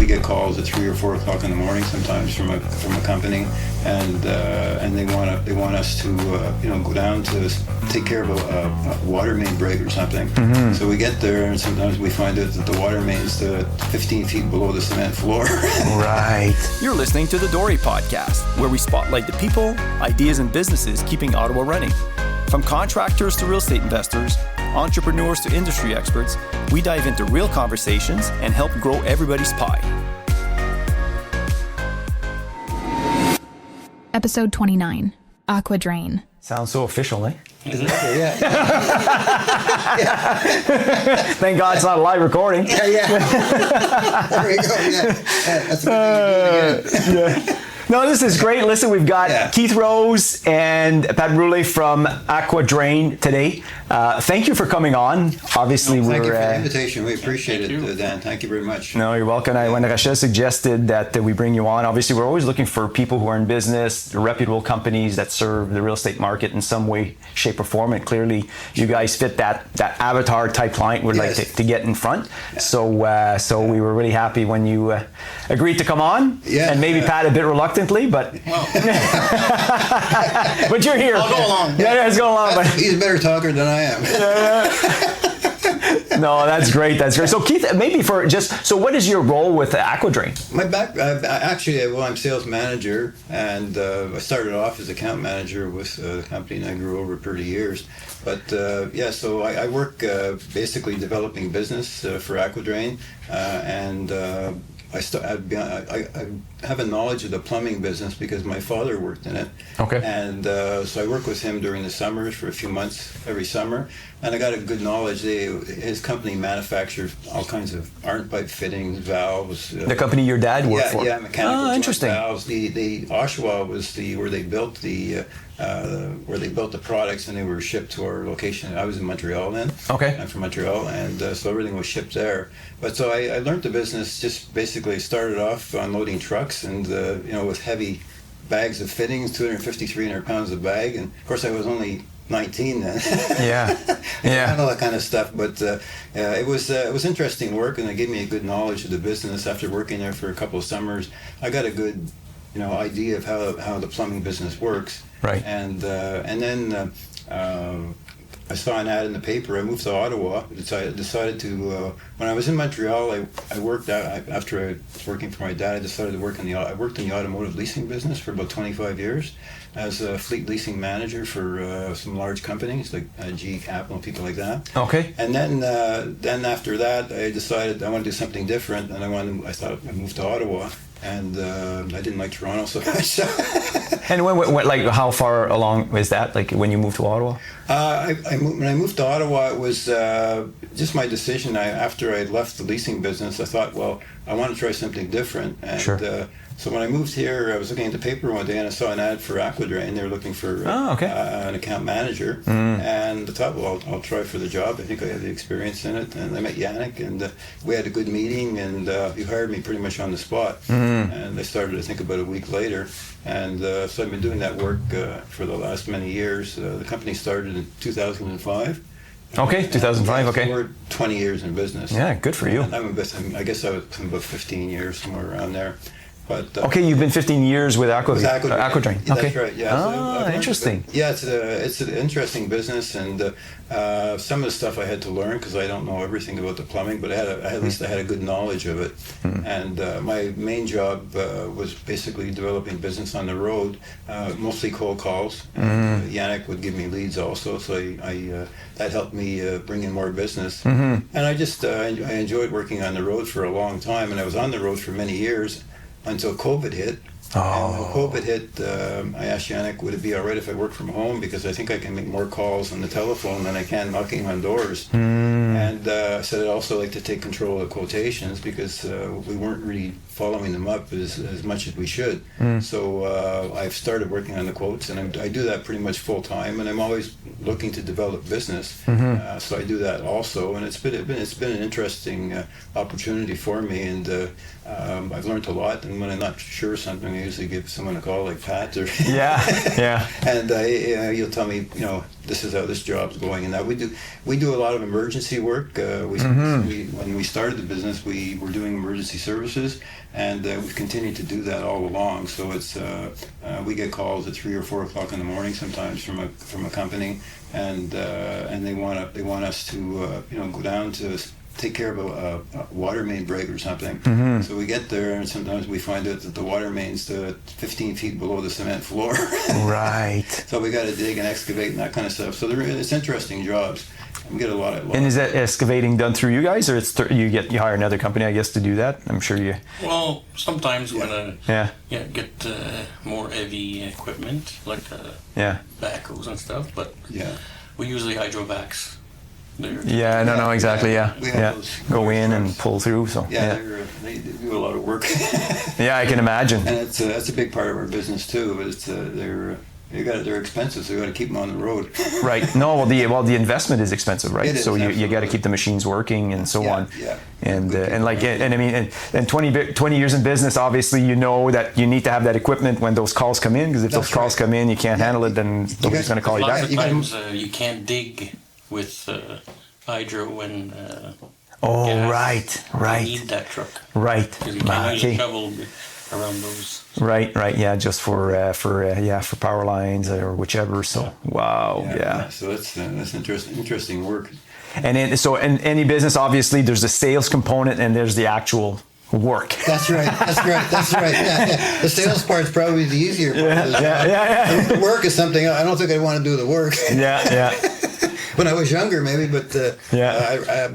get calls at 3 or 4 o'clock in the morning sometimes from a company, and they want us to go down to take care of a water main break or something. Mm-hmm. So we get there, and sometimes we find out that the water main's 15 feet below the cement floor. Right. You're listening to the DORE Podcast, where we spotlight the people, ideas, and businesses keeping Ottawa running. From contractors to real estate investors, entrepreneurs to industry experts, we dive into real conversations and help grow everybody's pie. Episode 29, Aqua Drain. Sounds so official, eh? Yeah. Thank God it's not a live recording. Yeah. There we go. Yeah. That's a good thing. Yeah. No, this is great. Listen, we've got Keith Rose and Pat Brule from Aqua Drain today. Thank you for coming on. Obviously, thank you for the invitation. We appreciate it, Dan. Thank you very much. No, you're welcome. When Rachel suggested that we bring you on, obviously, we're always looking for people who are in business, reputable companies that serve the real estate market in some way, shape, or form. And clearly, you guys fit that avatar type client we'd like to get in front. Yeah. So we were really happy when you agreed to come on. Yeah. And maybe Pat a bit reluctantly, but but you're here. I'll go along. Yeah, let's go along. He's a better talker than I am. No, that's great. That's great. So Keith, maybe so what is your role with Aqua Drain? I'm sales manager, and I started off as account manager with the company, and I grew over 30 years. But so I work basically developing business for Aqua Drain, and I have a knowledge of the plumbing business because my father worked in it. Okay. And so I work with him during the summers for a few months every summer, and I got a good knowledge. His company manufactures all kinds of iron pipe fittings, valves. The company your dad worked for? Yeah, mechanical interesting. valves. The Oshawa was where they built the products, and they were shipped to our location. I was in Montreal then. Okay. I'm from Montreal, and so everything was shipped there. But so I learned the business. Just basically started off unloading trucks, and with heavy bags of fittings, 250, 300 pounds a bag, and of course I was only 19 then. Yeah. And all that kind of stuff. But it was interesting work, and it gave me a good knowledge of the business. After working there for a couple of summers, I got a good idea of how the plumbing business works. Right. And then I saw an ad in the paper. I moved to Ottawa. Decided to when I was in Montreal, I worked after I was working for my dad. I decided to work I worked in the automotive leasing business for about 25 years as a fleet leasing manager for some large companies like GE Capital, people like that. Okay. And then after that, I decided I want to do something different, and I thought I'd move to Ottawa. And I didn't like Toronto so much. And when how far along is that? Like when you moved to Ottawa? When I moved to Ottawa, it was just my decision. After I left the leasing business, I thought, well, I want to try something different. And sure. So when I moved here, I was looking at the paper one day, and I saw an ad for Aqua Drain. They were looking for an account manager. And I thought, well, I'll try for the job. I think I have the experience in it. And I met Yannick, and we had a good meeting, and he hired me pretty much on the spot. And I started, I think, about a week later. And so I've been doing that work for the last many years. The company started in 2005. Okay, 2005, okay. So we're 20 years in business. Yeah, good for you. And I guess I was about 15 years, somewhere around there. But, okay, you've been 15 years with Aqua Drain. Yeah, okay. That's right. Yeah. Interesting. It's an interesting business, and some of the stuff I had to learn because I don't know everything about the plumbing, but at least I had a good knowledge of it. And my main job was basically developing business on the road, mostly cold calls. Yannick would give me leads also, so that helped me bring in more business. And I enjoyed working on the road for a long time, and I was on the road for many years. Until COVID hit. And when COVID hit, I asked Yannick, would it be all right if I work from home? Because I think I can make more calls on the telephone than I can knocking on doors. And I said I'd also like to take control of the quotations because we weren't really following them up as much as we should. So I've started working on the quotes, and I do that pretty much full time, and I'm always looking to develop business. So I do that also, and it's been an interesting opportunity for me, and I've learned a lot, and when I'm not sure of something, I usually give someone a call, like Pat, or Yeah. and you'll tell me, this is how this job's going. And that we do a lot of emergency work. When we started the business, we were doing emergency services, and we've continued to do that all along. So it's we get calls at 3 or 4 o'clock in the morning sometimes from a company, and they want us to go down to take care of a water main break or something. So we get there, and sometimes we find out that the water main's 15 feet below the cement floor. Right. So we got to dig and excavate and that kind of stuff. So it's interesting jobs. We get a lot of. And is that excavating done through you guys, or you hire another company, I guess, to do that? I'm sure you. Well, sometimes when get more heavy equipment like backhoes and stuff, but we usually hydrovacs. Exactly. Go in and pull through. So they do a lot of work. Yeah, I can imagine. And that's a big part of our business too. But they're expensive, so you got to keep them on the road. Right. No, well, the investment is expensive, right? It is, so you got to keep the machines working and so on. Yeah. And 20 years in business, obviously, you know that you need to have that equipment when those calls come in, because if those calls come in, you can't handle it, then nobody's going to call you back. Lots of times you can't dig with hydro and gas. Right. You need that truck. Right. Because you can't use a shovel around those. Right. Yeah, just for power lines or whichever. So wow. Yeah. So that's interesting work. And in any business, obviously, there's the sales component and there's the actual work. That's right. Yeah. The sales part's probably the easier part. Yeah. The work is something I don't think I'd want to do the work. Yeah. When I was younger, maybe, but I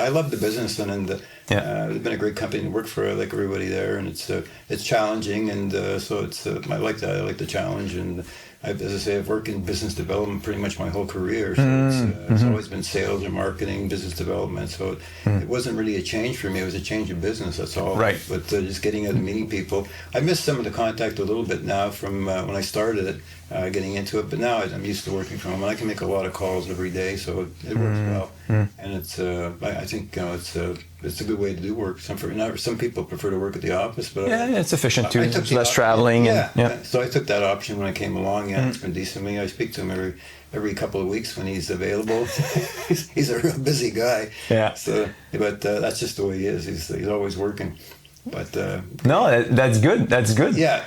love the business, and it's been a great company to work for. I like everybody there, and it's challenging, and so I like that. I like the challenge, and as I say, I've worked in business development pretty much my whole career. So it's always been sales or marketing, business development. So it wasn't really a change for me. It was a change of business. That's all. Right. But just getting out and meeting people, I miss some of the contact a little bit now from when I started it. Getting into it, but now I'm used to working from home, and I can make a lot of calls every day, so it works well. And it's I think it's a good way to do work. Some people prefer to work at the office, but it's efficient too. There's less traveling. So I took that option when I came along. It's been decent to me. I speak to him every couple of weeks when he's available. He's a real busy guy. Yeah. So, but that's just the way he is. He's always working. But no, that's good. That's good. Yeah.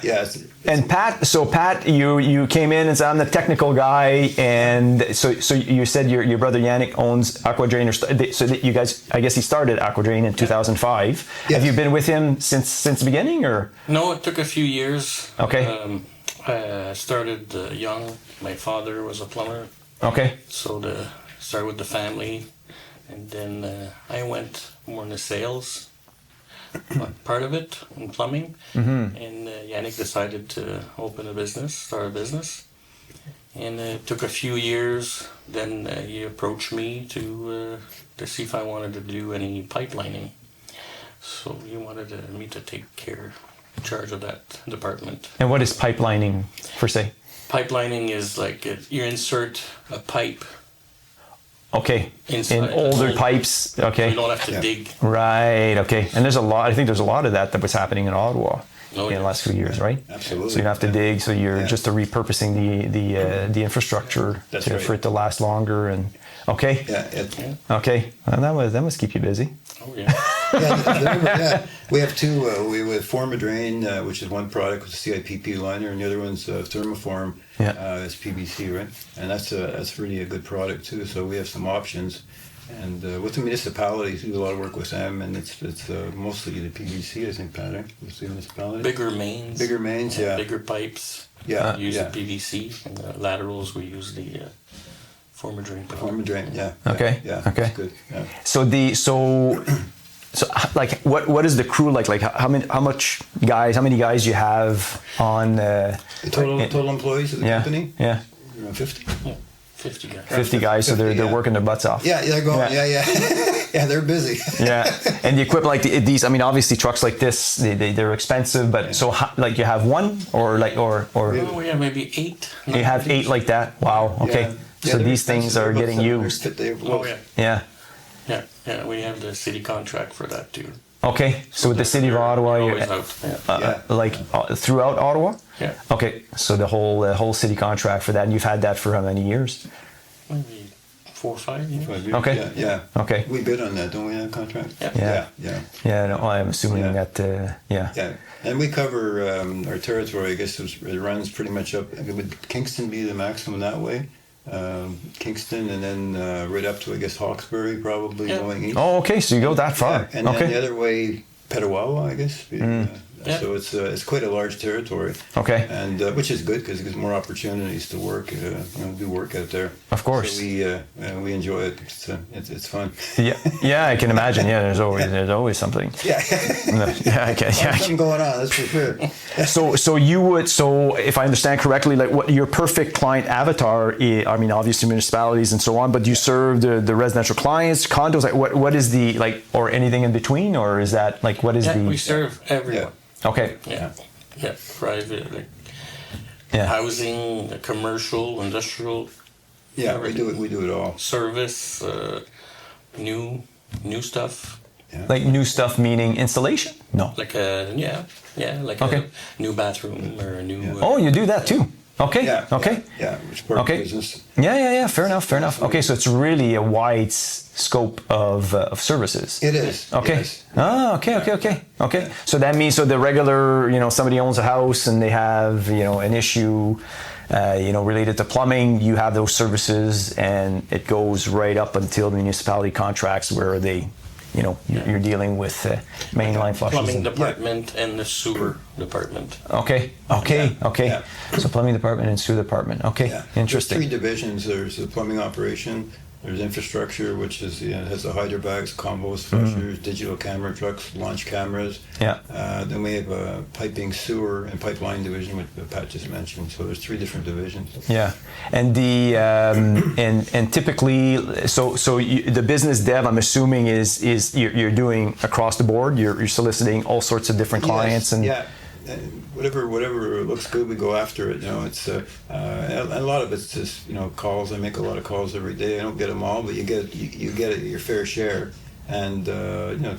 And Pat, you came in and said, I'm the technical guy, and so you said your brother Yannick owns Aqua Drain, so that you guys, I guess he started Aqua Drain in 2005. Yes. Have you been with him since the beginning, or? No, it took a few years. Okay. I started young. My father was a plumber. Okay. So started with the family, and then I went more into sales. Part of it in plumbing, and Yannick decided to start a business, and it took a few years. Then he approached me to see if I wanted to do any pipelining. So he wanted me to take charge of that department. And what is pipelining per se? Pipelining is like you insert a pipe. Okay. Inside in older pipes. Okay. You don't have to dig. Right. Okay. And I think there's a lot of that was happening in Ottawa in the last few years, right? Absolutely. So you don't have to dig. So you're just repurposing the infrastructure for it to last longer. And okay. Yeah. Okay. Well, that must keep you busy. Oh yeah. We have two. We have Aqua Drain, which is one product with CIPP liner, and the other one's Thermoform. It's PVC, right? And that's really a good product too. So we have some options, and with the municipalities, we do a lot of work with them, and it's mostly the PVC, I think, pattern with the municipalities. Bigger mains. Bigger pipes. Use the PVC, and the laterals we use the Aqua Drain. Aqua Drain, Okay. Okay. That's good. Yeah. So like what is the crew like? Like how many guys you have on total employees of the company? Yeah. Around 50. Yeah. 50 guys. 50 guys, so they're working their butts off. Yeah, they're going. Yeah, they're busy. Yeah, and the equipment like these. I mean, obviously trucks like this, they're expensive. But so like you have one or. Oh, we have maybe 8. You have 8 like that. Wow. Okay. Yeah, so these things are getting used. Oh yeah. Yeah. Yeah, we have the city contract for that too. Okay, so with the city of Ottawa, We're you're, always out. Yeah. throughout Ottawa? Yeah. Okay, so the whole city contract for that, and you've had that for how many years? Maybe 4 or 5 years. 5 years. Okay. Yeah. Okay. We bid on that, don't we, that contract? Yeah. Yeah, no, I'm assuming Yeah. that, yeah. Yeah, and we cover our territory. I guess it runs pretty much up. Would Kingston be the maximum that way? Kingston, and then right up to, I guess, Hawkesbury, probably going east. Oh, okay, so you go that far. Yeah, and okay. then the other way, Petawawa, I guess. Yeah. So it's quite a large territory. Okay. And which is good because it gives more opportunities to work, do work out there. Of course. So we enjoy it. It's fun. Yeah, I can imagine. Yeah, there's always something. Yeah. Yeah, I can. Something going on. That's for sure. So if I understand correctly, like what your perfect client avatar is, I mean, obviously municipalities and so on, but you serve the residential clients, condos, like what is the, like, or anything in between, or is that like, what is Yeah, the? we serve everyone. Okay. Yeah. Yeah. Private, like Yeah. housing, commercial, industrial. Yeah, we do it all. Service, new stuff. Like new stuff meaning installation? No. Like like Okay. a new bathroom or a new. Oh, you do that too. Okay. Yeah. Okay. Yeah, it's part Okay. of business. Yeah. Fair enough. Okay, so it's really a wide scope of services. It is. Okay. Yes. Oh, okay. So that means, so the regular, somebody owns a house and they have, an issue, related to plumbing, you have those services, and it goes right up until the municipality contracts where they, you're dealing with mainline flushes. Plumbing and- department and the sewer department. Okay. Yeah. So plumbing department and sewer department. Okay. Yeah. Interesting. There's 3 divisions. There's the plumbing operation. There's infrastructure, which is has the hydrobags, combos, flushers, digital camera trucks, launch cameras. Yeah. Then we have a piping, sewer, and pipeline division, which Pat just mentioned. So there's 3 different divisions. Yeah, and the and typically, the business dev, I'm assuming is you're doing across the board. You're soliciting all sorts of different clients, Yes, and yeah. Whatever looks good, we go after it. It's a lot of it's just calls. I make a lot of calls every day. I don't get them all, but you get your fair share, and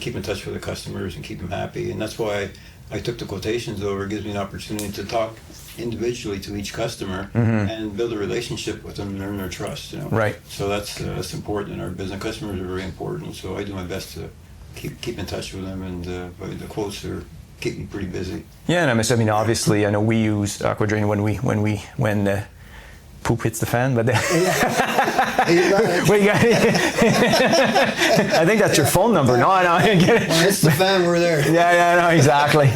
keep in touch with the customers and keep them happy. And that's why I took the quotations over. It gives me an opportunity to talk individually to each customer and build a relationship with them and earn their trust. Right. So that's important in our business. Customers are very important. So I do my best to keep in touch with them, and the quotes are keep me pretty busy. yeah, and I mean, obviously, I know we use Aqua Drain when poop hits the fan, but Wait, I think that's your phone number. No, I get it. When it's the fan, we're there. Yeah, no, exactly.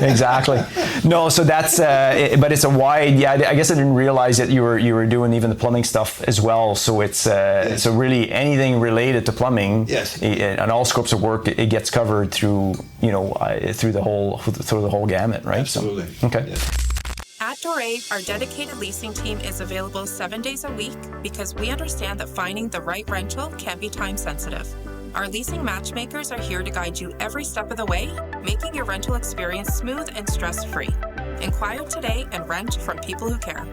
No, so that's, but it's a wide. Yeah, I guess I didn't realize that you were doing even the plumbing stuff as well. So it's Yes. so really anything related to plumbing. Yes. And all scopes of work, it gets covered through through the whole gamut, right? Absolutely. So, okay. Yes. At DORE, our dedicated leasing team is available 7 days a week because we understand that finding the right rental can be time sensitive. Our leasing matchmakers are here to guide you every step of the way, making your rental experience smooth and stress-free. Inquire today and rent from people who care.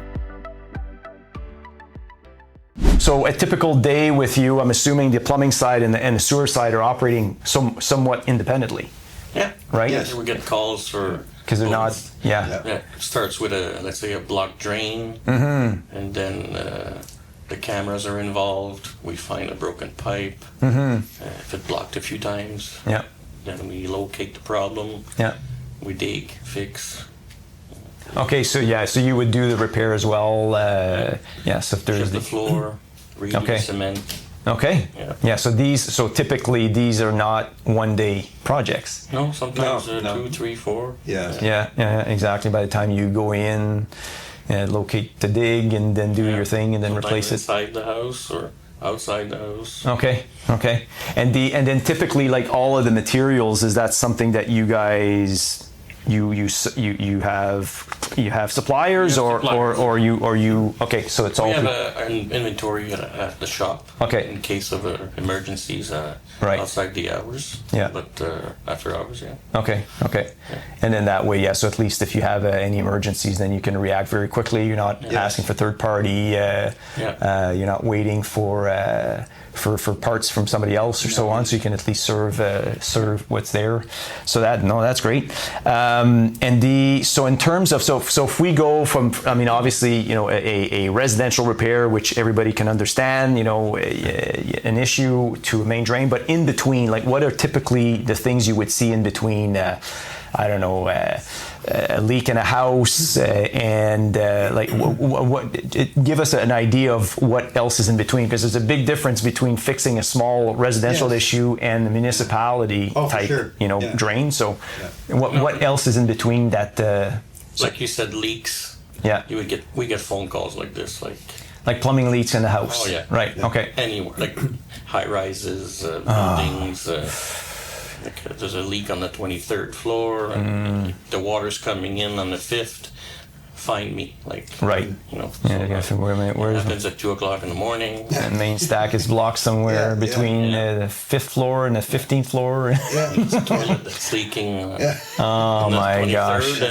So a typical day with you, I'm assuming the plumbing side and the sewer side are operating somewhat independently. Yeah. Right? Yes. We get calls for. Because they're not, Yeah. Yeah, it starts with let's say a blocked drain, and then the cameras are involved. We find a broken pipe. If it blocked a few times, Yeah. then we locate the problem. Yeah. We dig, fix, Okay, so you would do the repair as well. So if there's shift the floor, redo Okay. cement. Okay. Yeah. So typically these are not 1-day projects. No, sometimes No. 2, 3, 4. Yeah. Yeah, exactly. By the time you go in, locate the dig, and then do your thing, and then Sometimes replace it. inside the house or outside the house. Okay. And then typically, like all of the materials, is that something that you guys you have you have suppliers, We have suppliers. or you okay, so it's all We have an inventory at the shop. Okay. In case of emergencies Right. outside the hours. Yeah. But after hours, yeah. Okay. And then that way, so at least if you have any emergencies, then you can react very quickly. You're not asking for third party. You're not waiting for parts from somebody else or so on. So you can at least serve what's there. So that's great. So in terms of so if we go from, I mean, obviously, a residential repair, which everybody can understand, an issue to a main drain, but in between, like what are typically the things you would see in between? I don't know, a leak in a house, and give us an idea of what else is in between, because there's a big difference between fixing a small residential issue and the municipality type, drain. So, what else is in between that? Like you said, leaks. Yeah. We get phone calls like this, like plumbing leaks in the house. Oh yeah. Right. Yeah. Okay. Anywhere, like high rises, buildings. There's a leak on the 23rd floor, and the water's coming in on the 5th. Find me, right. Where it happens at 2:00 in the morning. The main stack is blocked somewhere between the 5th floor and the 15th floor. It's a toilet that's leaking. Oh my gosh.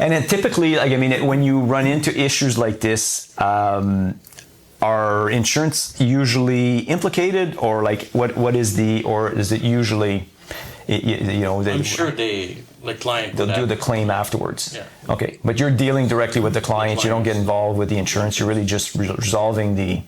And then typically, when you run into issues like this, are insurance usually implicated, or what is it usually, I'm sure the client they'll do the claim afterwards. Yeah. Okay, but you're dealing directly with the client. You don't get involved with the insurance. You're really just resolving the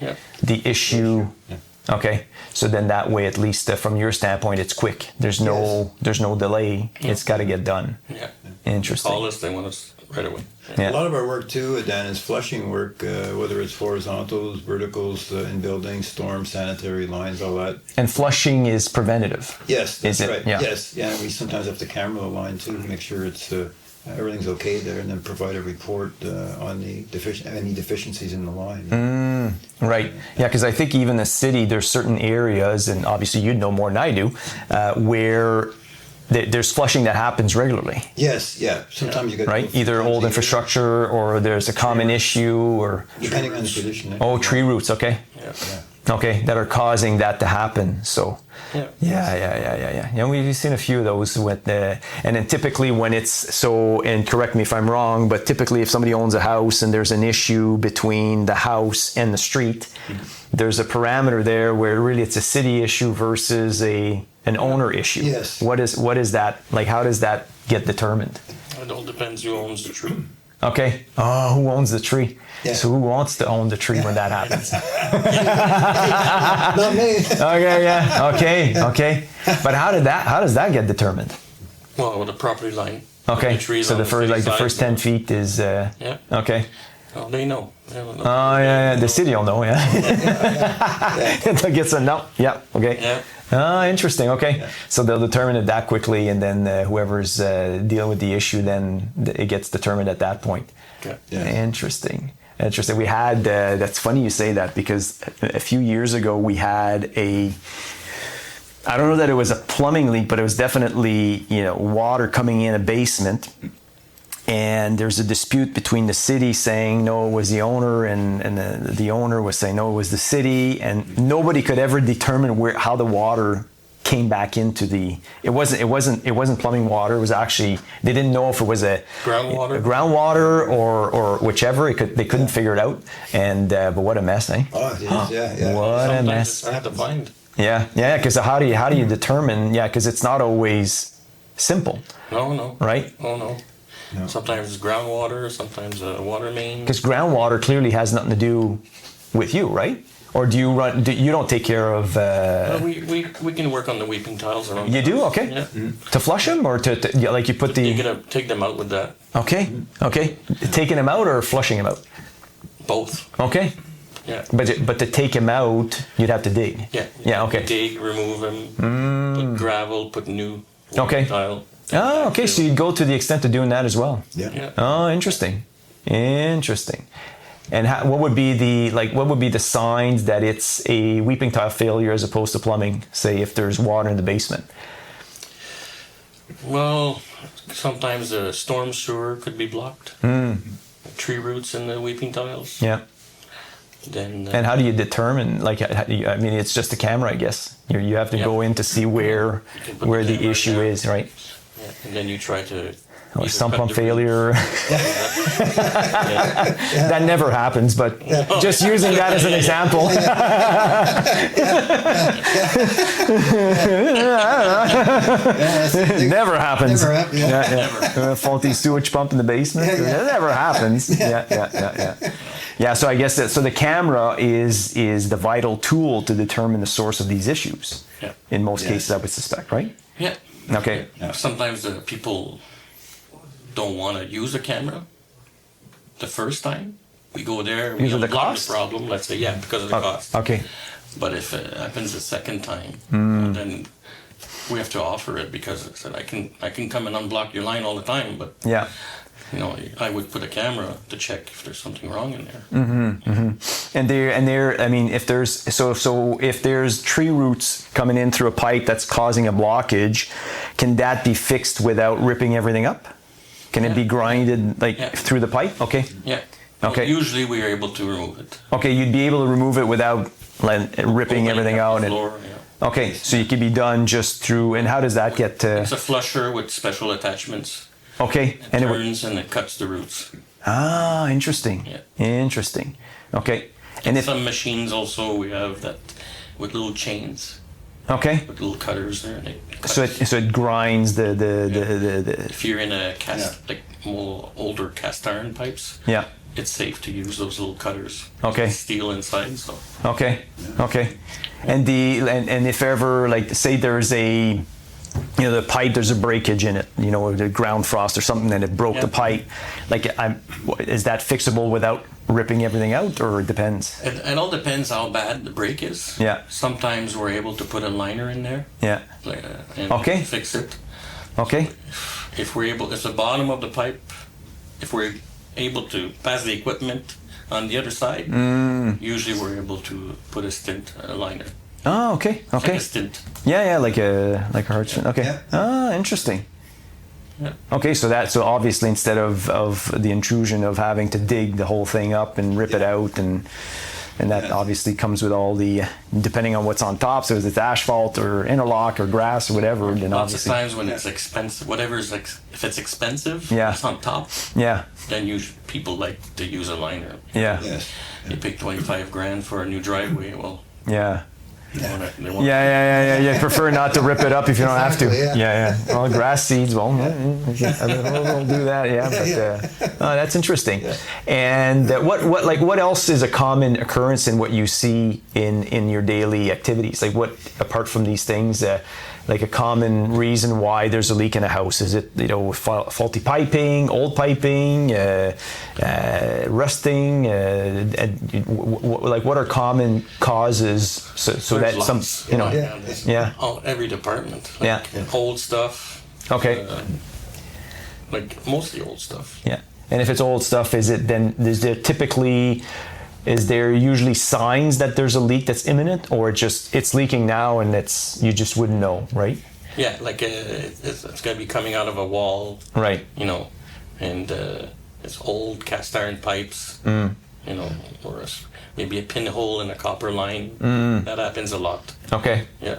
issue. Yeah. Okay, so then that way, at least from your standpoint, it's quick. There's no delay. It's got to get done. Yeah. Interesting. Call us. They want us right away. Yeah. A lot of our work too, Dan, is flushing work, whether it's horizontals, verticals in buildings, storm, sanitary lines, all that. And flushing is preventative. Yes, that's right. Yeah. Yes, yeah. We sometimes have to camera the line too, make sure it's everything's okay there, and then provide a report on the any deficiencies in the line. Right. Yeah, because I think even the city, there's certain areas, and obviously you'd know more than I do, where there's flushing that happens regularly. Yes, yeah. Sometimes you get either old infrastructure, or there's a common issue, or depending on the condition. Tree roots. Okay. Yeah. Okay, that are causing that to happen. So. Yeah. We've seen a few of those with and then typically when it's so, and correct me if I'm wrong, but typically if somebody owns a house and there's an issue between the house and the street, there's a parameter there where really it's a city issue versus an owner issue. Yes. What is that like? How does that get determined? It all depends who owns the tree. Okay. Oh, who owns the tree? Yeah. So who wants to own the tree when that happens? Not me. Okay, yeah. Okay. But how does that get determined? Well, with the property line. Okay. The trees so on the first 10 feet is okay. Oh, they know. Oh, yeah. The city will know, yeah. It gets a no. Yeah. Okay. Yeah. Interesting. Okay. Yeah. So they'll determine it that quickly, and then whoever's dealing with the issue, then it gets determined at that point. Yeah. Interesting. We had, that's funny you say that, because a few years ago we had I don't know that it was a plumbing leak, but it was definitely, water coming in a basement. And there's a dispute between the city saying no, it was the owner, and the owner was saying no, it was the city, and nobody could ever determine how the water came back into it wasn't plumbing water. It was actually, they didn't know if it was a groundwater or whichever. They couldn't figure it out. And but what a mess, eh? Oh, it is, yeah. What Sometimes a mess. I have to find. Yeah. Because how do you determine? Yeah, because it's not always simple. No. Right? Oh no. Sometimes it's groundwater. Sometimes a water main. Because groundwater clearly has nothing to do with you, right? Or do you run? You don't take care of? We can work on the weeping tiles around. You do, okay. Yeah. To flush them, or to like you put take them out with that. Okay. Taking them out or flushing them out? Both. Okay. Yeah. But to take them out, you'd have to dig. Yeah. Yeah. Okay. Dig, remove them, put gravel, put new tile. Oh, okay. So you'd go to the extent of doing that as well. Yeah. Oh, interesting. And what would be the signs that it's a weeping tile failure as opposed to plumbing? Say if there's water in the basement. Well, sometimes the storm sewer could be blocked. Tree roots in the weeping tiles. Yeah. Then. And how do you determine? Like, I mean, it's just a camera, I guess. You have to go in to see where the issue there. is, right? Yeah. And then you try to. Sump pump failure. That never happens, but just using that as an example. Never happens. Never happens. Never. Faulty sewage pump in the basement. That never happens. Yeah. So I guess so the camera is the vital tool to determine the source of these issues. Yeah. In most cases, I would suspect, right? Yeah. Okay. Yeah. Sometimes the people don't want to use the camera the first time. We go there, we Because of the unblock cost? the problem, let's say, because of the cost. Okay. But if it happens the second time, then we have to offer it, because I said, I can come and unblock your line all the time, but Yeah. I would put a camera to check if there's something wrong in there. And there. I mean, if there's tree roots coming in through a pipe that's causing a blockage, can that be fixed without ripping everything up? Can it be grinded through the pipe? Okay. Yeah. Okay. Well, usually we are able to remove it. Okay, you'd be able to remove it without ripping everything out. The floor, Okay, so it could be done just through. And how does that get? It's a flusher with special attachments. Okay, It turns and it cuts the roots. Interesting. Yeah. Interesting. Okay, and if Some machines also we have that with little chains, okay, with little cutters there. And it cuts. so it grinds the If you're in a like more older cast iron pipes, yeah. it's safe to use those little cutters. Okay. It's steel inside, so. Okay. And and if ever, like, say there's the pipe, there's a breakage in it, the ground frost or something, and it broke the pipe, like, is that fixable without ripping everything out, or it depends? It all depends how bad the break is. Yeah. Sometimes we're able to put a liner in there. Yeah. And fix it. Okay. If the bottom of the pipe, if we're able to pass the equipment on the other side, usually we're able to put a liner. Oh, okay. Like a stint. Yeah, like a hard stint. Okay. Yeah. Interesting. Yeah. Okay, so obviously instead of the intrusion of having to dig the whole thing up and rip it out, and that obviously comes with all the, depending on what's on top, so if it's asphalt or interlock or grass or whatever, then Lots obviously. of times when it's expensive, if it's expensive, Yeah. it's on top, Yeah. then people like to use a liner. Yeah. Yes. They pay $25,000 for a new driveway. Well, Yeah. they want Yeah. You prefer not to rip it up if you don't have to. Exactly, Yeah. Well, grass seeds. Well, we'll do that. Yeah, but that's interesting. And what else is a common occurrence in what you see in your daily activities? Like, what, apart from these things, like a common reason why there's a leak in a house? Is it faulty piping, old piping, rusting? Like, what are common causes? So that There's some lots. Every department. Like old stuff. Okay. Like mostly old stuff. Yeah. And if it's old stuff, is there usually signs that there's a leak that's imminent, or it's leaking now and you just wouldn't know, right? Yeah, like it's going to be coming out of a wall. Right. And it's old cast iron pipes, or maybe a pinhole in a copper line. That happens a lot. Okay. Yeah.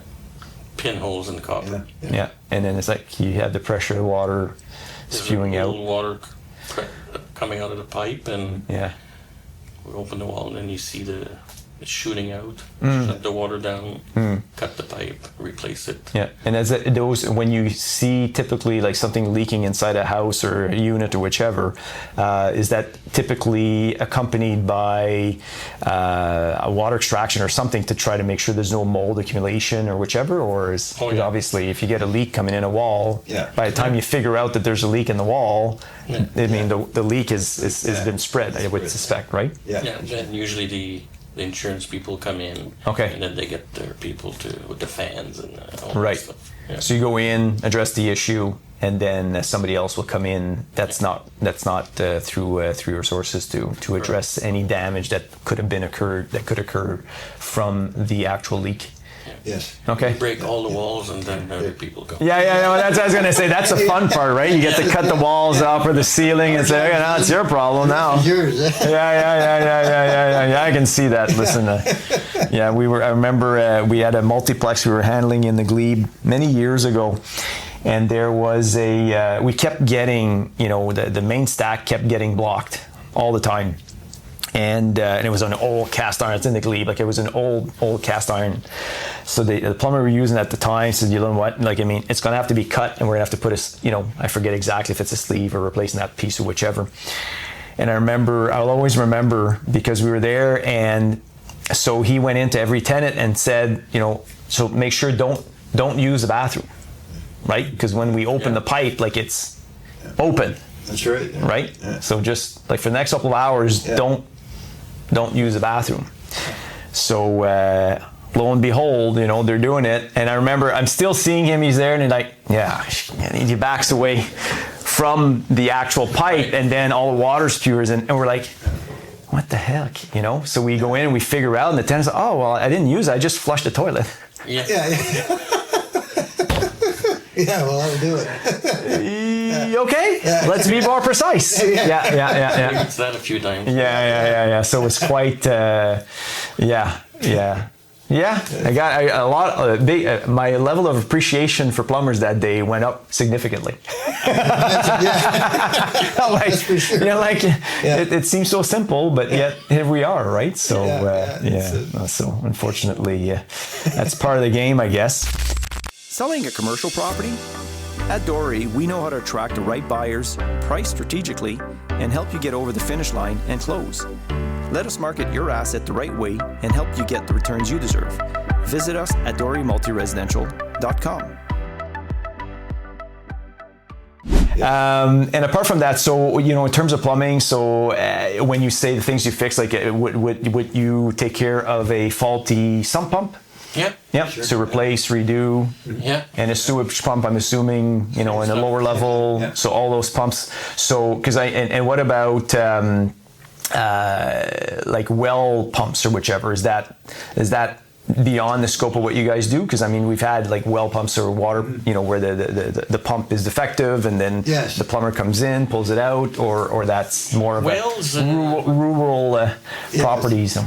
Pinholes in the copper. Yeah. And then it's like you have the pressure of the water spewing out. Water coming out of the pipe, and we open the wall, and then you see it's shooting out. Shut the water down, cut the pipe, replace it. Yeah, and when you see typically like something leaking inside a house or a unit or whichever, is that typically accompanied by a water extraction or something to try to make sure there's no mold accumulation or whichever, or is obviously if you get a leak coming in a wall, by the time you figure out that there's a leak in the wall, I mean the leak has been spread, I would suspect, right? Yeah, and usually the insurance people come in, and then they get their people with the fans and all that stuff. Yeah. So you go in, address the issue, and then somebody else will come in. That's not through your sources to address any damage that could occur from the actual leak. Yes. Okay. Break all the walls and then other people go. Yeah, well, that's what I was going to say. That's the fun part, right? You get to cut the walls up or the ceiling and say, "Okay, now it's your problem now." It's yours. Yeah. I can see that. Listen, I remember we had a multiplex we were handling in the Glebe many years ago, and there was we kept getting, the main stack kept getting blocked all the time. And it was an old cast iron. It's in the Glebe. Like, it was an old cast iron. So the plumber we were using at the time said, "You know what? It's going to have to be cut, and we're going to have to put I forget exactly if it's a sleeve or replacing that piece or whichever." And I'll always remember, because we were there, and so he went into every tenant and said, so make sure don't use the bathroom, right? Because when we open the pipe, it's open. That's right. Yeah. Right? Yeah. So just for the next couple of hours, don't use the bathroom. So lo and behold, they're doing it. And I remember I'm still seeing him. He's there, and he's he backs away from the actual pipe, and then all the water spews, and we're like, what the heck? So we go in and we figure out, and the tenant's like, "Oh, well, I didn't use it. I just flushed the toilet." Yeah. Yeah, well, I'll do it. Okay, let's be more precise. Yeah. It's that a few times. Yeah. So it's quite, I got a lot. My level of appreciation for plumbers that day went up significantly. That's for sure. It seems so simple, but yet here we are, right? So so unfortunately, that's part of the game, I guess. Selling a commercial property? At DORE, we know how to attract the right buyers, price strategically, and help you get over the finish line and close. Let us market your asset the right way and help you get the returns you deserve. Visit us at DOREMultiresidential.com. And apart from that, so in terms of plumbing, so when you say the things you fix, would you take care of a faulty sump pump? Yeah. Sure. So replace, redo. Yeah. And a sewage pump, I'm assuming, in a lower level. Yeah. So all those pumps. So, and what about well pumps or whichever? Is that beyond the scope of what you guys do? Because we've had well pumps or water, where the pump is defective, and then the plumber comes in, pulls it out, or that's more of Wells rural properties.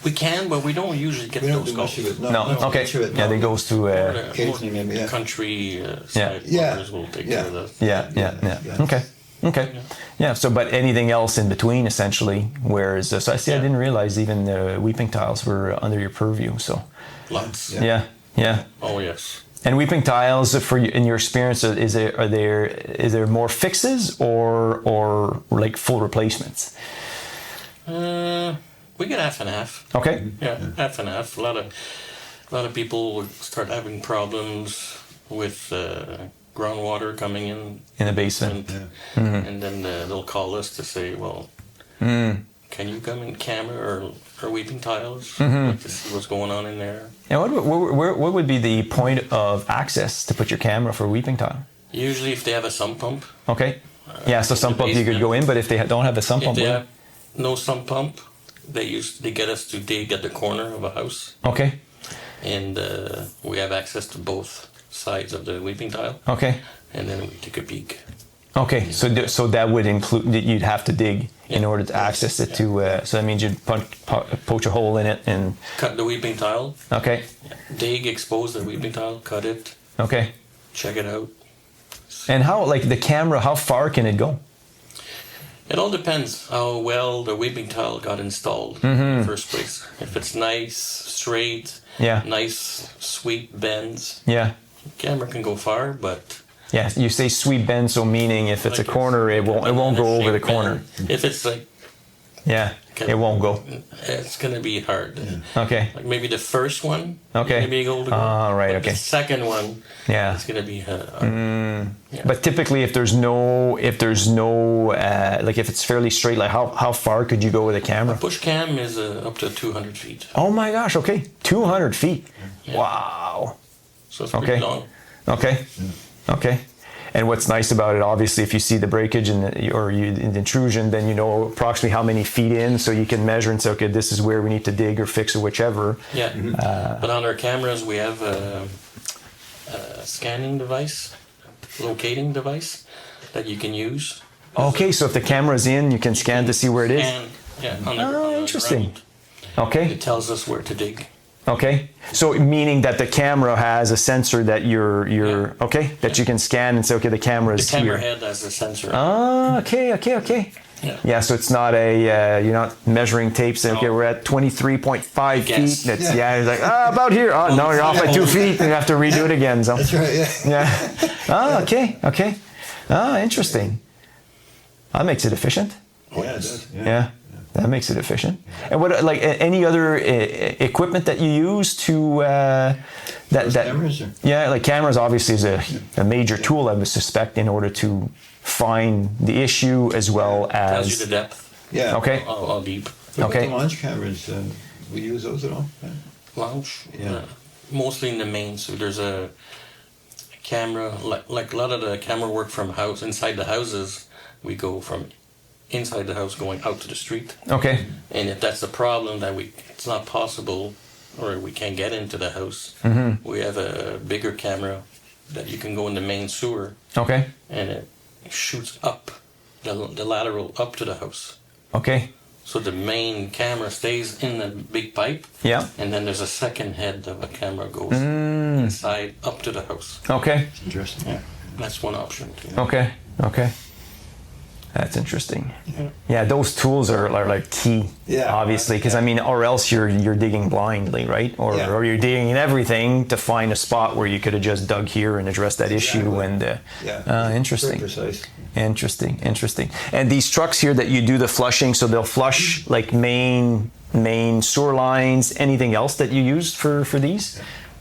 We can, but we don't usually get those calls. No. Okay. They goes to occasionally, maybe. Country side plumbers will take care of that. Yeah. Okay. Yeah. So, but anything else in between, essentially. Whereas, so I didn't realize even the weeping tiles were under your purview. So. Lots. Yeah. Oh yes. And weeping tiles, in your experience, is there more fixes or full replacements? We get half and half. Okay. Yeah, half and half. A lot of people would start having problems with groundwater coming in the basement, and then they'll call us to say, "Well, can you come and camera or weeping tiles to see what's going on in there?" And what would be the point of access to put your camera for a weeping tile? Usually, if they have a sump pump. Okay. So sump pump you could go in, but if they don't have a sump pump, if they have no sump pump, they get us to dig at the corner of a house. Okay. And we have access to both sides of the weeping tile. Okay. And then we take a peek. Okay, so that would include that you'd have to dig in order to access it to. So that means you'd poach a hole in it and cut the weeping tile. Okay. Dig, expose the weeping tile, cut it. Okay. Check it out. And how, the camera, how far can it go? It all depends how well the weeping tile got installed in the first place. If it's nice, straight, nice, sweep bends, camera can go far, but... Yeah, you say sweep bend, so meaning if it's a corner, it won't go over the corner. If it's it won't go. It's going to be hard. Okay. Maybe the first one, okay. maybe able to go. Right, but okay. The second one, it's going to be hard. But typically, if it's fairly straight, how far could you go with a camera? A push cam is up to 200 feet. Oh my gosh, okay. 200 feet. Yeah. Wow. So it's pretty long. Okay. Okay. And what's nice about it, obviously, if you see the breakage or the intrusion, then you know approximately how many feet in, so you can measure and say, okay, this is where we need to dig or fix or whichever. Yeah, but on our cameras we have a scanning device, locating device that you can use. Okay, so if the camera's in, you can scan to see where it is? On the interesting. ground. Okay. It tells us where to dig. Okay, so meaning that the camera has a sensor that that you can scan and say, okay, the camera is The camera here. head has a sensor. Okay. Yeah, so it's not you're not measuring tapes saying, okay, we're at 23.5 feet. It's like, about here. Oh, no, you're off by 2 feet and you have to redo it again. So. That's right, yeah. Okay. Interesting. That makes it efficient. Oh, yeah, it does. Yeah. That makes it efficient. And what, like, any other equipment that you use to Cameras? Or? Yeah, like cameras obviously is a major tool, I would suspect, in order to find the issue as well as. Tells you the depth. Yeah. Okay. How deep. What about Okay. the launch cameras? We use those at all? Launch. Yeah. Mostly in the main. So there's a camera, like a lot of the camera work from inside the houses. We go from inside the house going out to the street. Okay. And if that's the problem that it's not possible or we can't get into the house, we have a bigger camera that you can go in the main sewer Okay. and it shoots up the lateral up to the house. Okay. So the main camera stays in the big pipe. Yeah. And then there's a second head of a camera goes inside up to the house. Okay. Interesting. Yeah. That's one option too. Okay. That's interesting. Yeah, those tools are like key, obviously, because I mean, or else you're digging blindly, right? Or you're digging in everything to find a spot where you could have just dug here and addressed that issue. And interesting. Very precise. Interesting. And these trucks here that you do the flushing, so they'll flush like main sewer lines. Anything else that you use for these?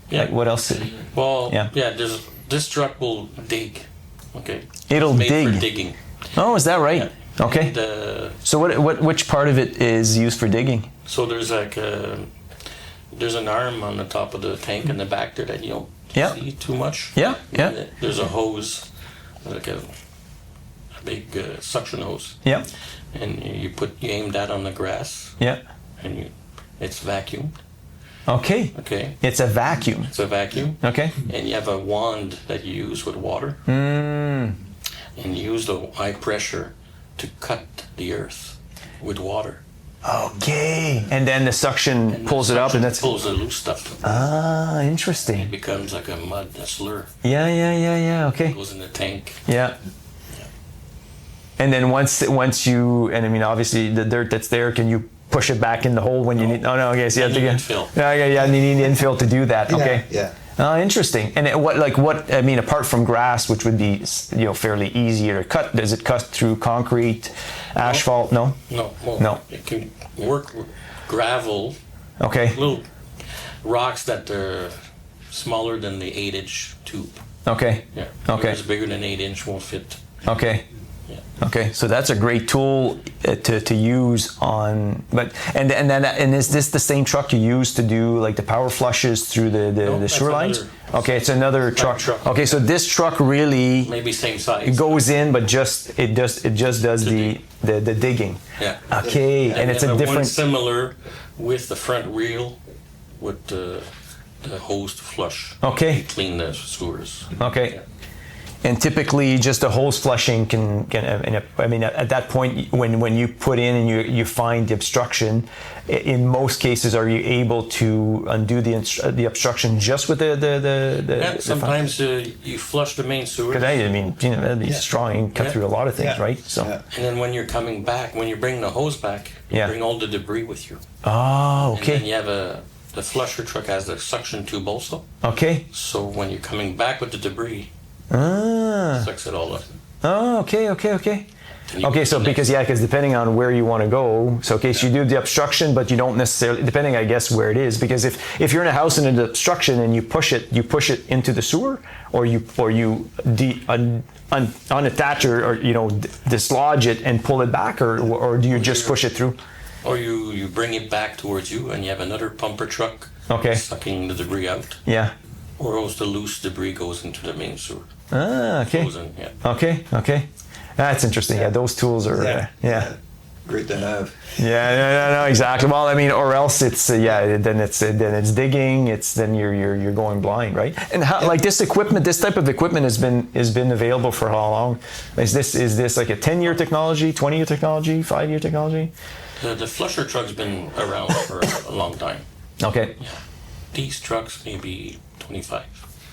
Yeah. Like what else? Well, this truck will dig. Okay. It'll it's made dig. for digging. Oh, is that right? Yeah. Okay. So which part of it is used for digging? So there's there's an arm on the top of the tank in the back there that you don't see too much. Yeah. There's a hose, like a big suction hose. Yeah. And you aim that on the grass. Yeah. And it's vacuumed. Okay. Okay. It's a vacuum. It's a vacuum. Okay. And you have a wand that you use with water. And you use the high pressure to cut the earth with water. Okay. And then the suction pulls it up, and that's pulls the loose stuff. Interesting. It becomes like a slur. Yeah. Okay. It goes in the tank. Yeah. And then once you, and I mean, obviously the dirt that's there, can you push it back in the hole when you need? Oh no. Okay. So you have to get infill. Yeah. And you need infill to do that. Okay. Yeah. Interesting. And what I mean, apart from grass, which would be fairly easier to cut, does it cut through concrete, asphalt? No. No. It can work with gravel. Okay. Little rocks that are smaller than the 8-inch tube. Okay. Yeah. Okay. It's bigger than 8-inch won't fit. Okay. Yeah. Okay, so that's a great tool to use on. And is this the same truck you use to do like the power flushes through the sewer lines? Okay, it's another truck. Okay, so this truck really maybe same size. It goes in, but it just does the digging. Yeah. Okay, and it's a different. One similar with the front wheel with the hose to flush. Okay. To clean the sewers. Okay. Yeah. And typically, just a hose flushing can. I mean, at that point, when you put in and you find the obstruction, in most cases, are you able to undo the obstruction just with the sometimes you flush the main sewer. Because I mean, that'd be strong and cut through a lot of things, right? So. Yeah. And then when you're coming back, when you bring the hose back, you bring all the debris with you. Oh, okay. And then you have the flusher truck has the suction tube also. Okay. So when you're coming back with the debris. Sucks it all up. Oh, okay. Okay, so because depending on where you want to go, so you do the obstruction, but you don't necessarily, depending, I guess, where it is, because if you're in a house and an obstruction and you push it into the sewer, or you unattach or dislodge it and pull it back, or do you just push it through? Or you bring it back towards you and you have another pumper truck sucking the debris out. Yeah. Or else the loose debris goes into the main sewer. Okay. frozen. Yeah. Okay. That's interesting. Yeah, those tools are. Yeah. Great to have. Yeah, no, exactly. Well, I mean, or else it's then it's digging. Then you're going blind, right? And how like this type of equipment has been available for how long? Is this like a 10-year technology, 20-year technology, 5-year technology? The flusher truck's been around for a long time. Okay. Yeah. These trucks maybe 25.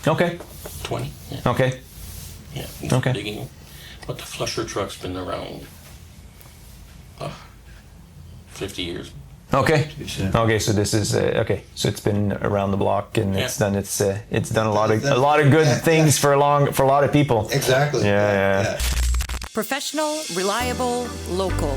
Okay. 20. Yeah. Okay. Yeah. Okay. Digging. But the flusher truck's been around 50 years. Okay. Okay. So this is okay. So it's been around the block, and it's done a lot of good things for a lot of people. Exactly. Yeah. Professional, reliable, local.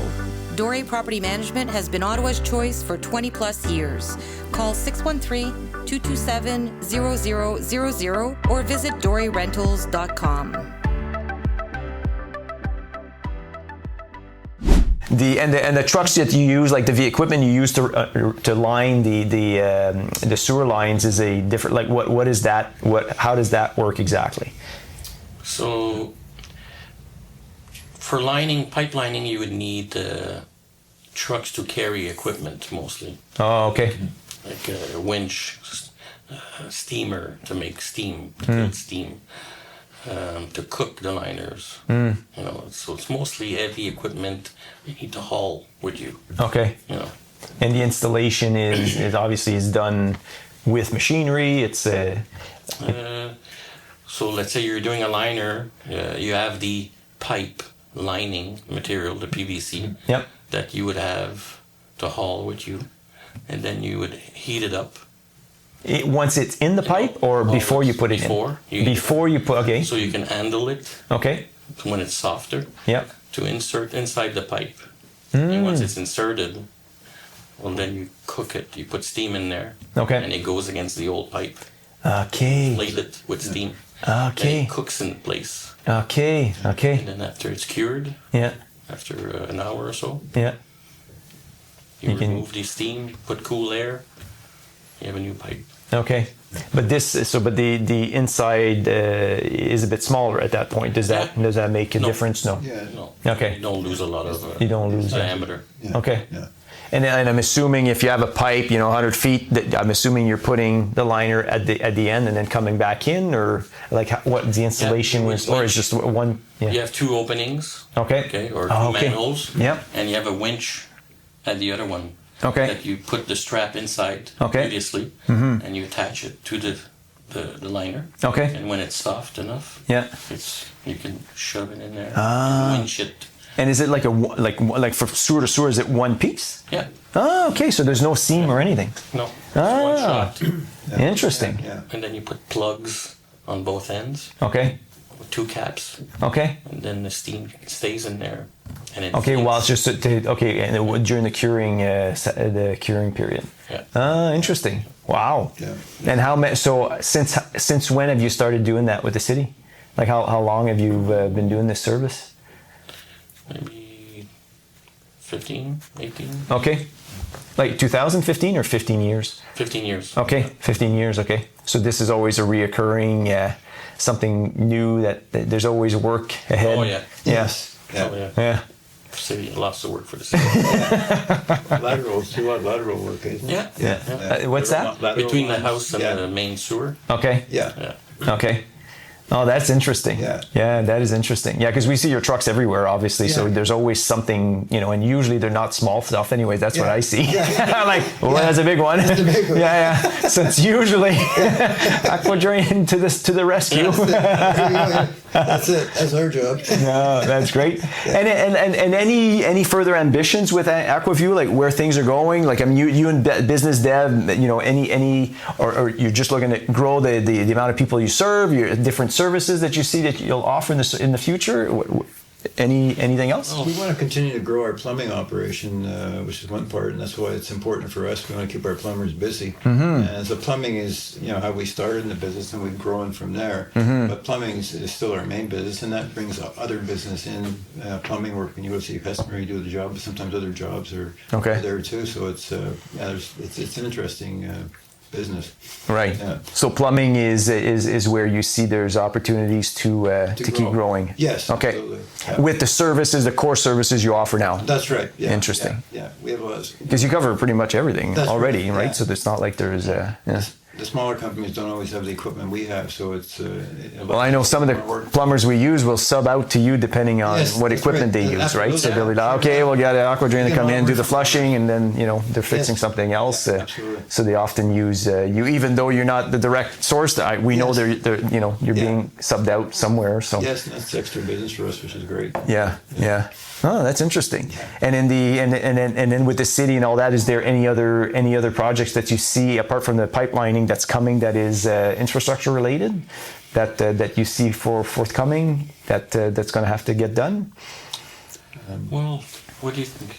DORE Property Management has been Ottawa's choice for 20 plus years. Call 613-227-0000 or visit dorerentals.com. The trucks that you use, like the equipment you use to line the sewer lines, is a different. Like what is that? How does that work exactly? So for pipelining, you would need trucks to carry equipment mostly. Oh, okay. Like a winch, steamer to make steam, to build steam, to cook the liners. So it's mostly heavy equipment you need to haul with you. Okay. And the installation is obviously done with machinery. It's so let's say you're doing a liner, you have the pipe lining material, the PVC, that you would have to haul with you, and then you would heat it up. Once it's in the pipe, or before you put it in? Before you put. Okay. So you can handle it. Okay. When it's softer. Yeah. To insert inside the pipe. And once it's inserted, well, then you cook it. You put steam in there. Okay. And it goes against the old pipe. Okay. Inflate it with steam. Okay. And it cooks in place. Okay. And then after it's cured. Yeah. After an hour or so. Yeah. You remove the steam, put cool air. You have a new pipe. Okay, but the inside is a bit smaller at that point. Does that make a difference? No. Yeah. No. Okay. You don't lose a lot of diameter. Yeah. Okay. Yeah. And I'm assuming if you have a pipe, 100 feet, I'm assuming you're putting the liner at the end and then coming back in, or like what the installation was, or is just one? Yeah. You have two openings. Okay. Or two manholes. Yeah. And you have a winch at the other one. Okay. That you put the strap inside previously, and you attach it to the liner. Okay. And when it's soft enough, you can shove it in there. And winch it. And is it like like for sewer to sewer? Is it one piece? Yeah. Oh, okay. So there's no seam or anything. No. It's one shot. Interesting. Yeah. And then you put plugs on both ends. Okay. With two caps. Okay. And then the steam stays in there. And it Well, it's just and during the curing period. Yeah. Interesting. Wow. Yeah. And how many? So since when have you started doing that with the city? Like how long have you been doing this service? Maybe 15, 18. Okay. Like 2015 or 15 years? 15 years. Okay, 15 years. Okay. So this is always a reoccurring, something new that there's always work ahead. Oh yeah. Yes. Yeah. Oh, yeah. Yeah. City, lots of work for the city. lateral work, isn't it? Yeah. What's that? Between the house and the main sewer. Okay. Yeah. Okay. Oh, that's interesting. Yeah, that is interesting. Yeah, because we see your trucks everywhere, obviously. So there's always something, and usually they're not small stuff anyway. That's what I see. I'm like, that's a big one. That's a big one. Yeah. So it's usually Aqua Drain to the rescue. That's it. That's our job. No, that's great. And any further ambitions with AquaView, like where things are going? Like, I mean, you in business dev, any or you're just looking to grow the amount of people you serve, your different services that you see that you'll offer in the future? Anything else? We want to continue to grow our plumbing operation, which is one part, and that's why it's important for us. We want to keep our plumbers busy. And so plumbing is, how we started in the business, and we've grown from there. But plumbing is still our main business, and that brings other business in. Plumbing work, when you go see a customer, you do the job, but sometimes other jobs are there too. So it's an interesting business. Right. Yeah. So plumbing is where you see there's opportunities to keep grow. growing. Yes. Okay. Absolutely. Yeah. With the services, the core services you offer now. That's right. Yeah. Interesting. Yeah. We have a lot of, Because you cover pretty much everything That's already, right? yeah. So it's not like there's yeah. the smaller companies don't always have the equipment we have, so it's. Well, I know some of the plumbers we use will sub out to you depending on Yes, what that's equipment right. they use, right? So Absolutely, they'll be yeah. like, okay, we'll get an Aqua Drain to You come can in, do the offer- flushing, and then they're fixing Yes. something else. Yeah, absolutely. So they often use you, even though you're not the direct source. We know Yes. they're you're Yeah. being subbed out somewhere. So Yes, that's extra business for us, which is great. yeah. Oh, that's interesting. And in the and then with the city and all that, is there any other projects that you see apart from the pipelining that's coming that is infrastructure related that you see for forthcoming that's going to have to get done? Well, what do you think?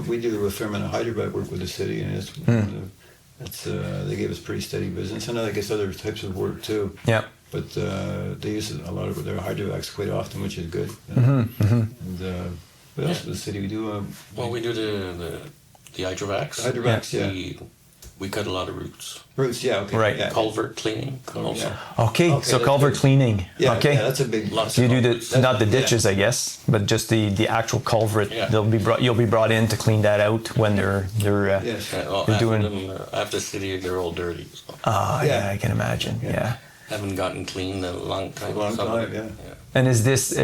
We do a fair amount of hydrovac work with the city, and it's they gave us pretty steady business, and I guess other types of work too. Yeah. But they use a lot of their hydrovacs quite often, which is good. And what else does the city we do? Well, we do the hydrovacs. The hydrovacs, yeah. We cut a lot of roots. Roots, yeah, okay. Right. Yeah. Culvert cleaning also. Yeah. Okay, Okay, so that's culvert good. cleaning. Yeah, okay. yeah, that's a big. Lots So you do culverts. not the Yeah. ditches, I guess, but just the actual culvert. Yeah. You'll be brought in to clean that out when they're Yes. Yeah, well, They're after doing- them, after city, they're all dirty. So yeah, Yeah. I can imagine. Yeah. haven't gotten clean in a long time. A long Some of time, them, yeah. And is this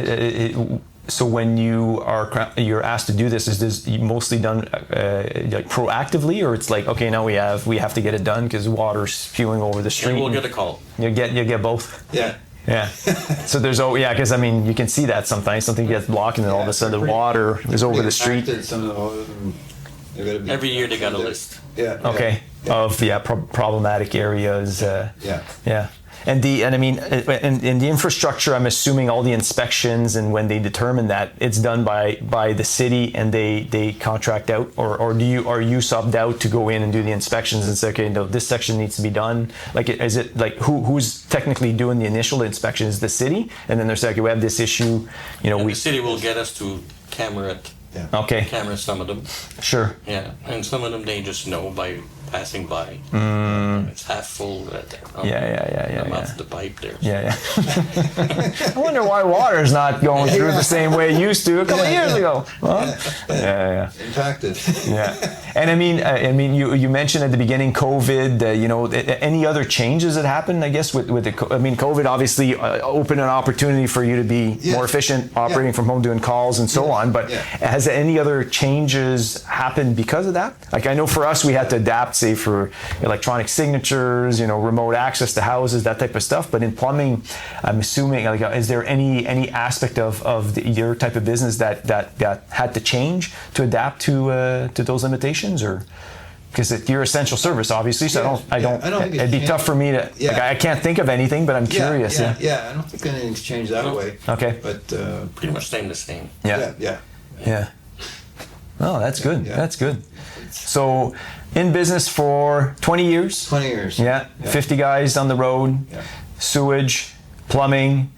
so when you're asked to do this? Is this mostly done like proactively, or it's like, okay, now we have to get it done because water's spewing over the Yeah, street? we'll get a call. You get both. Yeah. Yeah. So there's because I mean you can see that something gets blocked and then all of a sudden the water is over the street. Some of them, they've got to be Every year they got a list. Yeah. Okay. Yeah. Of problematic areas. Yeah. Yeah. And I mean, in the infrastructure, I'm assuming all the inspections and when they determine that it's done by the city and they contract out, or are you subbed out to go in and do the inspections and say, okay, no, this section needs to be done? Like, is it like who's technically doing the initial inspection? Is the city, and then they're saying, okay, we have this issue, And the city will get us to camera it. Yeah. Okay. Camera some of them. Sure. Yeah, and some of them they just know by passing by. It's half full. Yeah. Off the pipe there. Yeah. I wonder why water's not going through the same way it used to a couple of years ago. Well, yeah. Impacted. Yeah, and I mean, you mentioned at the beginning COVID. Any other changes that happened? I guess with the COVID obviously opened an opportunity for you to be Yes. more efficient, operating from home, doing calls and so Yes. on. But has any other changes happened because of that? Like I know for us, we had to adapt, say for electronic signatures, remote access to houses, that type of stuff. But in plumbing, I'm assuming, like, is there any aspect of your type of business that had to change to adapt to those limitations, or because you're essential service, obviously? So I don't think it's it'd be changed. tough for me to. Yeah. Like, I can't think of anything, but I'm curious. Yeah. I don't think anything's changed that way. Okay. But Pretty much staying the same. Yeah. Oh, that's good. Yeah. That's good. So, in business for 20 years? 20 years. Yeah. 50 guys on the road, Yeah. sewage, plumbing,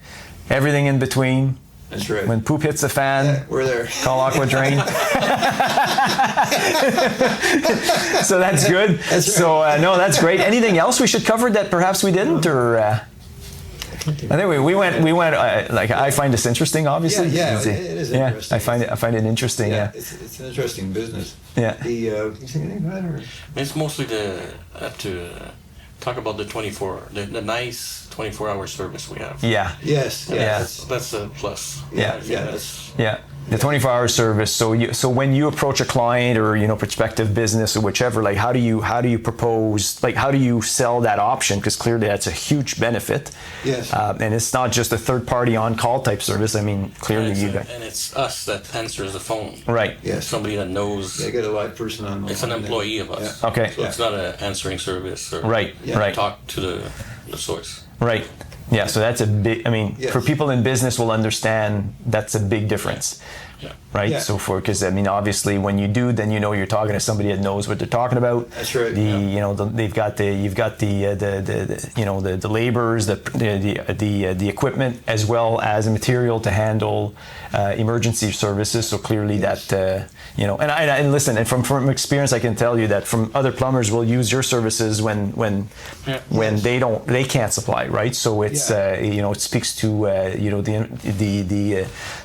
everything in between. That's right. When poop hits the fan, Yeah, we're there. call Aqua Drain. So that's good. That's So, no, that's great. Anything else we should cover that perhaps we didn't? Or I think we went. Like, I find this interesting. Obviously, Yeah, it is interesting. I find it interesting. Yeah, It's an interesting business. Yeah. Can you say anything about it? Or? It's mostly to talk about the nice 24-hour service we have. yeah, Yes. Yeah. That's a plus. Yeah. I think Yeah, that's yeah. The 24-hour service. So when you approach a client or prospective business or whichever, like how do you propose? Like how do you sell that option? Because clearly that's a huge benefit. Yes. And it's not just a third-party on-call type service. I mean, clearly you got and it's us that answers the phone. right. Yes. Somebody that knows. They get a live person on the It's an line. employee of us. Yeah. Okay. So it's not an answering service. Or Right. Yeah. Right. Talk to the source. Right. Yeah, so that's a big, I mean, Yes. for people in business will understand that's a big difference. right? Yeah. So because I mean, obviously, when you do, then you know you're talking to somebody that knows what they're talking about. That's right. You've got the laborers, the equipment, as well as the material to handle emergency services. So clearly that and listen, and from experience, I can tell you that from other plumbers will use your services when they can't supply, right? So it's it speaks to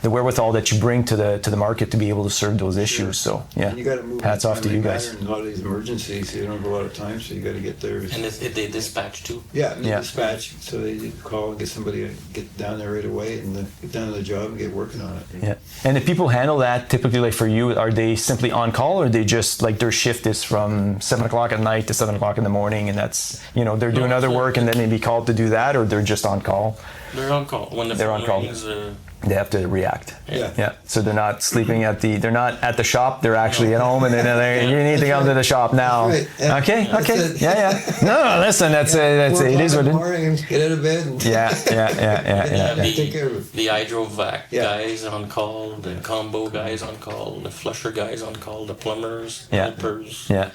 the wherewithal that you bring to the market to be able to serve those issues. So And you got to move. hats off to you guys. In a lot of these emergencies, you don't have a lot of time, so you got to get there. And they dispatch too. Dispatch. So they call and get somebody to get down there right away and get down to the job and get working on it. Yeah. And if people handle that, typically, like for you, are they simply on call, or they just like their shift is from 7 o'clock at night to 7 o'clock in the morning, and that's they're doing other work and then they be called to do that, or they're just on call? They're on call when the phone rings. They have to react. Yeah. So they're not sleeping they're not at the shop. They're actually at home, and then you need to come to the shop now. Right. Yeah. Okay. Yeah. No, listen. It is what it is. Morning, get out of bed. And Yeah. The, Take care of it. the hydrovac guys on call, the combo guys on call, the flusher guys on call, the plumbers, helpers. Yeah.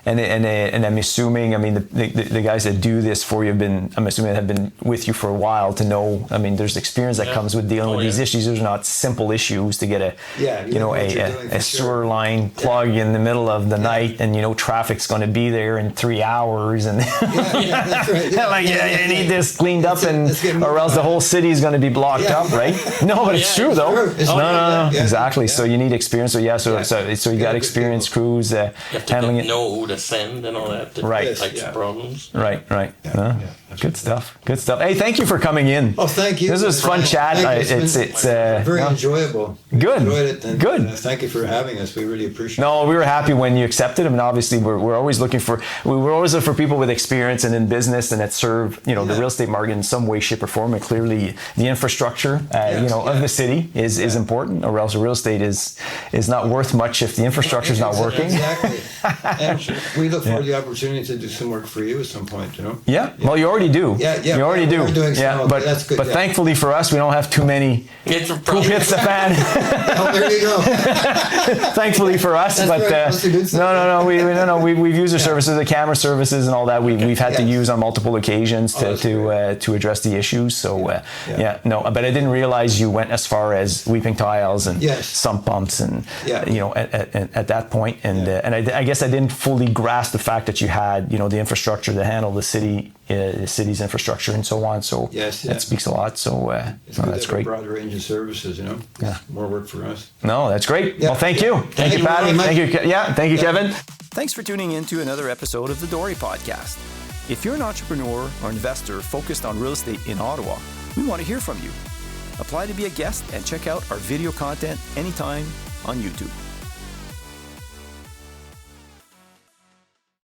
And I'm assuming, I mean, the guys that do this for you have been with you for a while to know. I mean, there's experience that comes with dealing with these issues. There's not simple issues to get a sewer line plug in the middle of the night, and traffic's going to be there in 3 hours, and that's right. you need this cleaned up, or else the whole city is going to be blocked up, right? No, but it's true though. No, exactly. So you need experience. So you got experienced crews handling it. Know who to send and all that. Types of problems. Right. Good stuff. Hey, thank you for coming in. Oh, thank you. This was fun chat. It's very enjoyable. Good. Enjoyed it. And, Good. Thank you for having us. We really appreciate it. No, we were happy when you accepted. I mean, obviously, we're always looking for people with experience and in business and that serve the real estate market in some way, shape, or form. And clearly, the infrastructure of the city is important, or else real estate is not worth much if the infrastructure is not working. Exactly. And we look forward to the opportunity to do some work for you at some point. Yeah. Well, you already do. Yeah. You already do. We're doing some, but that's good. But thankfully for us, we don't have too many. Who hits the fan? Oh, there you go. Thankfully for us, That's but right. no. We've used the services, the camera services, and all that. We've had to use on multiple occasions to address the issues. So but I didn't realize you went as far as weeping tiles and sump pumps and at that point. And I guess I didn't fully grasp the fact that you had the infrastructure to handle the city's infrastructure and so on. So that speaks a lot. So that's great. A broad range of services, more work for us. No, that's great. Well, thank you. Thank you, Patty. Thank you. Thank you, Kevin. Thanks for tuning in to another episode of the DORE Podcast. If you're an entrepreneur or investor focused on real estate in Ottawa, we want to hear from you. Apply to be a guest and check out our video content anytime on YouTube.